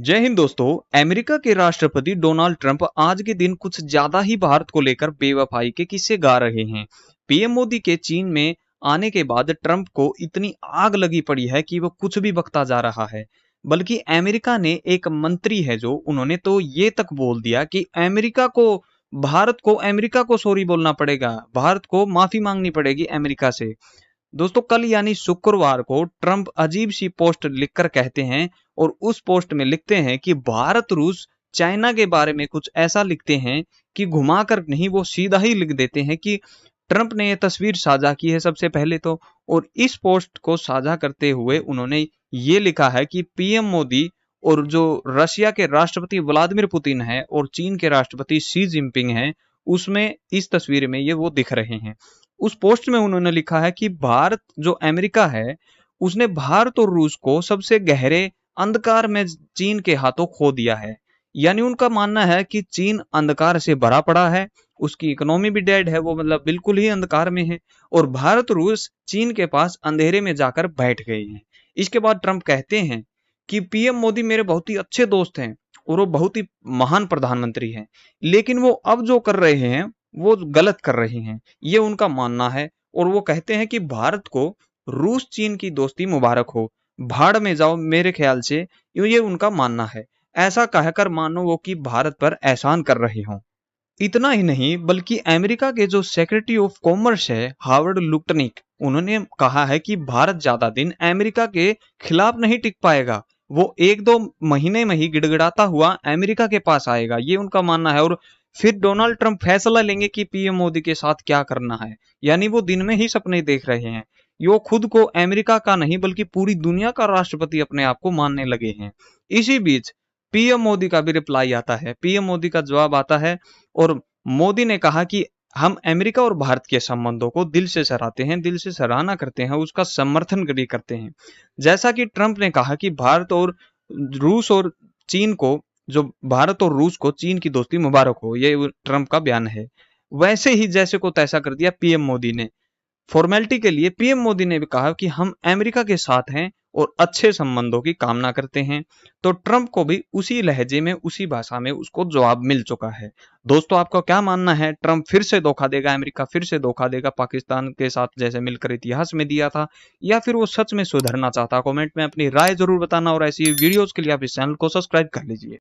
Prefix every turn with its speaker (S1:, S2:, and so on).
S1: जय हिंद दोस्तों। अमेरिका के राष्ट्रपति डोनाल्ड ट्रंप आज के दिन कुछ ज्यादा ही भारत को लेकर बेवफाई के किस्से गा रहे हैं। पीएम मोदी के चीन में आने के बाद ट्रंप को इतनी आग लगी पड़ी है कि वो कुछ भी बकता जा रहा है। बल्कि अमेरिका ने एक मंत्री है जो उन्होंने तो ये तक बोल दिया कि अमेरिका को सॉरी बोलना पड़ेगा, भारत को माफी मांगनी पड़ेगी अमेरिका से। दोस्तों कल यानी शुक्रवार को ट्रंप अजीब सी पोस्ट लिखकर कहते हैं और उस पोस्ट में लिखते हैं कि भारत रूस चाइना के बारे में कुछ ऐसा लिखते हैं कि घुमाकर नहीं, वो सीधा ही लिख देते हैं कि ट्रंप ने ये तस्वीर साझा की है सबसे पहले तो। और इस पोस्ट को साझा करते हुए उन्होंने ये लिखा है कि पीएम मोदी और जो रशिया के राष्ट्रपति व्लादिमीर पुतिन है और चीन के राष्ट्रपति शी जिनपिंग हैं, उसमें इस तस्वीर में ये वो दिख रहे हैं। उस पोस्ट में उन्होंने लिखा है कि भारत जो अमेरिका है उसने भारत और रूस को सबसे गहरे अंधकार में चीन के हाथों खो दिया है। यानी उनका मानना है कि चीन अंधकार से भरा पड़ा है, उसकी इकोनॉमी भी डेड है, वो मतलब बिल्कुल ही अंधकार में है और भारत रूस चीन के पास अंधेरे में जाकर बैठ गए हैं। इसके बाद ट्रंप कहते हैं कि पीएम मोदी मेरे बहुत ही अच्छे दोस्त हैं और वो बहुत ही महान प्रधानमंत्री हैं, लेकिन वो अब जो कर रहे हैं वो गलत कर रहे हैं, ये उनका मानना है। और वो कहते हैं कि भारत को रूस चीन की दोस्ती मुबारक हो, भाड़ में जाओ मेरे ख्याल से, ये उनका मानना है। ऐसा कहकर मानो वो कि भारत पर एहसान कर रहे हों। इतना ही नहीं बल्कि अमेरिका के जो सेक्रेटरी ऑफ कॉमर्स है हार्वर्ड लुटनिक, उन्होंने कहा है कि भारत ज्यादा दिन अमेरिका के खिलाफ नहीं टिक पाएगा, वो एक दो महीने में ही गिड़गिड़ाता हुआ अमेरिका के पास आएगा, ये उनका मानना है। और फिर डोनाल्ड ट्रंप फैसला लेंगे कि पीएम मोदी के साथ क्या करना है। यानी वो दिन में ही सपने देख रहे हैं, वो खुद को अमेरिका का नहीं बल्कि पूरी दुनिया का राष्ट्रपति अपने आप को मानने लगे हैं। इसी बीच पीएम मोदी का भी रिप्लाई आता है, पीएम मोदी का जवाब आता है और मोदी ने कहा कि हम अमेरिका और भारत के संबंधों को दिल से सराहते हैं, दिल से सराहना करते हैं, उसका समर्थन भी करते हैं। जैसा कि ट्रंप ने कहा कि रूस और चीन को भारत और रूस को चीन की दोस्ती मुबारक हो, ये ट्रंप का बयान है। वैसे ही जैसे को तैसा कर दिया पीएम मोदी ने। फॉर्मेलिटी के लिए पीएम मोदी ने भी कहा कि हम अमेरिका के साथ हैं और अच्छे संबंधों की कामना करते हैं। तो ट्रंप को भी उसी लहजे में उसी भाषा में उसको जवाब मिल चुका है। दोस्तों आपका क्या मानना है? ट्रंप फिर से धोखा देगा, अमेरिका फिर से धोखा देगा पाकिस्तान के साथ जैसे मिलकर इतिहास में दिया था, या फिर वो सच में सुधरना चाहता? कमेंट में अपनी राय जरूर बताना और ऐसी वीडियोस के लिए आप इस चैनल को सब्सक्राइब कर लीजिए।